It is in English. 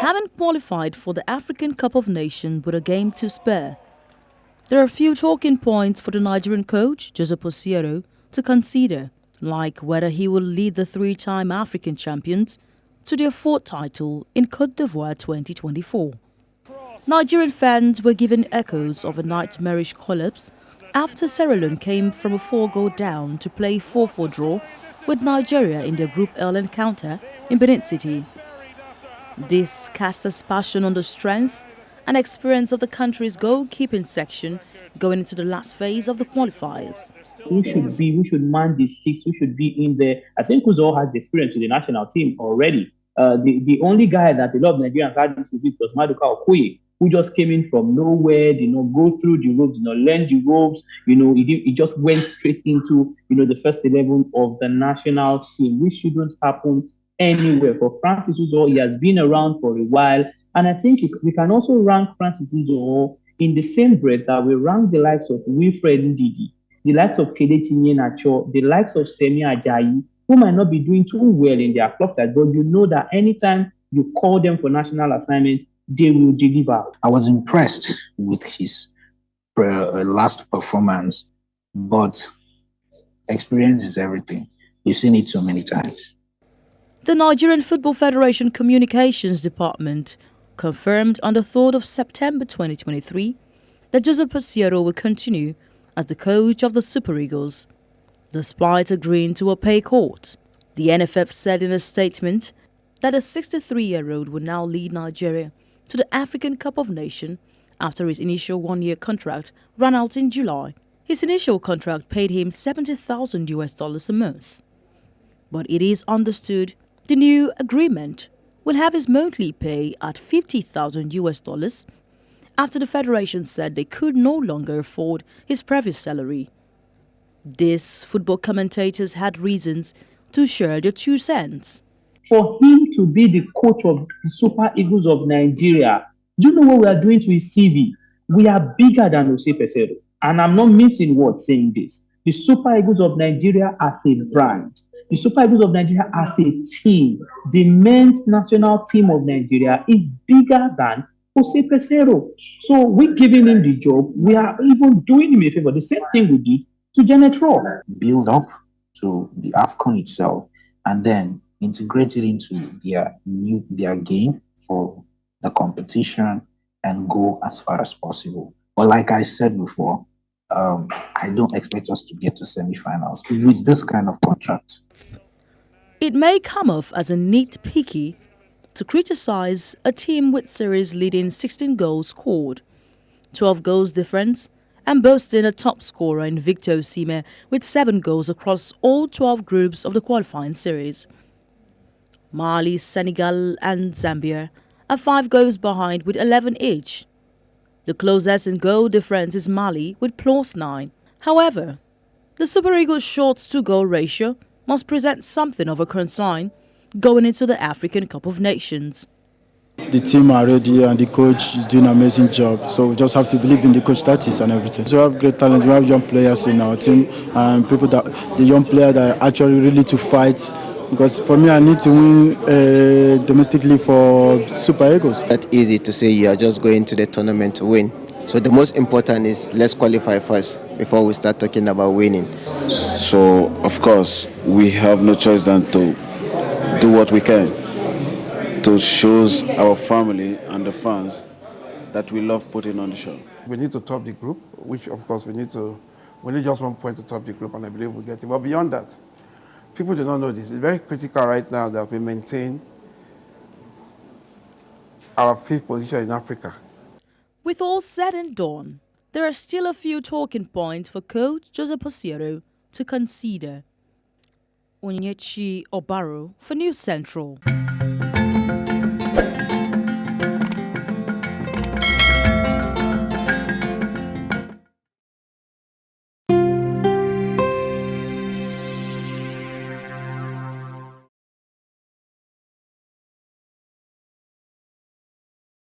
haven't qualified for the African Cup of Nations with a game to spare. There are a few talking points for the Nigerian coach, Jose Posiero, to consider, like whether he will lead the three-time African champions to their fourth title in Côte d'Ivoire 2024. Nigerian fans were given echoes of a nightmarish collapse after Sierra Leone came from a 4-goal down to play 4-4 draw with Nigeria in their Group L encounter in Benin City. This cast aspersion on the strength and experience of the country's goalkeeping section going into the last phase of the qualifiers. We should man the sticks, who should be in there. I think Uzo has the experience with the national team already. The only guy that a lot of Nigerians had this with was Maduka Okoye, who just came in from nowhere, go through the ropes, learn the ropes, he just went straight into, the first 11 of the national team, which shouldn't happen anywhere. For Francis Uzo, he has been around for a while, and I think we can also rank Francis Uzo in the same breath that we rank the likes of Wilfred Ndidi, the likes of Kelechi Iheanacho, the likes of Semi Ajayi, who might not be doing too well in their club side, but you know that anytime you call them for national assignment, they will deliver. I was impressed with his last performance, but experience is everything. You've seen it so many times. The Nigerian Football Federation Communications Department confirmed on the 3rd of September 2023 that Jose Posiero will continue as the coach of the Super Eagles. Despite agreeing to a pay cut, the NFF said in a statement that the 63-year-old will now lead Nigeria to the African Cup of Nations after his initial one-year contract ran out in July. His initial contract paid him $70,000 a month. But it is understood the new agreement will have his monthly pay at $50,000 after the federation said they could no longer afford his previous salary. These football commentators had reasons to share their 2 cents. For him to be the coach of the Super Eagles of Nigeria, do you know what we are doing to his CV? We are bigger than Jose Peseiro. And I'm not missing words saying this. The Super Eagles of Nigeria as a brand, the Super Eagles of Nigeria as a team, the men's national team of Nigeria is bigger than Jose Peseiro. So we're giving him the job. We are even doing him a favor. The same thing we did to Janet Raw. Build up to the AFCON itself and then integrate it into their game for the competition and go as far as possible. But like I said before, I don't expect us to get to semi-finals with this kind of contract. It may come off as a nitpicky to criticize a team with series leading 16 goals scored, 12 goals difference, and boasting a top scorer in Victor Osimhen with 7 goals across all 12 groups of the qualifying series. Mali, Senegal and Zambia are 5 goals behind with 11 each. The closest in goal difference is Mali with +9. However, the Super Eagles' short to-goal ratio must present something of a concern going into the African Cup of Nations. The team are ready and the coach is doing an amazing job. So we just have to believe in the coach tactics and everything. So we have great talent. We have young players in our team and the young players that are actually ready to fight. Because for me, I need to win domestically for Super Eagles. It's not easy to say you are just going to the tournament to win. So the most important is let's qualify first before we start talking about winning. So, of course, we have no choice than to do what we can to show our family and the fans that we love putting on the show. We need to top the group, which of course we need just 1 point to top the group, and I believe we'll get it. But beyond that, people do not know this. It's very critical right now that we maintain our 5th position in Africa. With all said and done, there are still a few talking points for coach Jose Posiero to consider. Onyechi Obaro for News Central.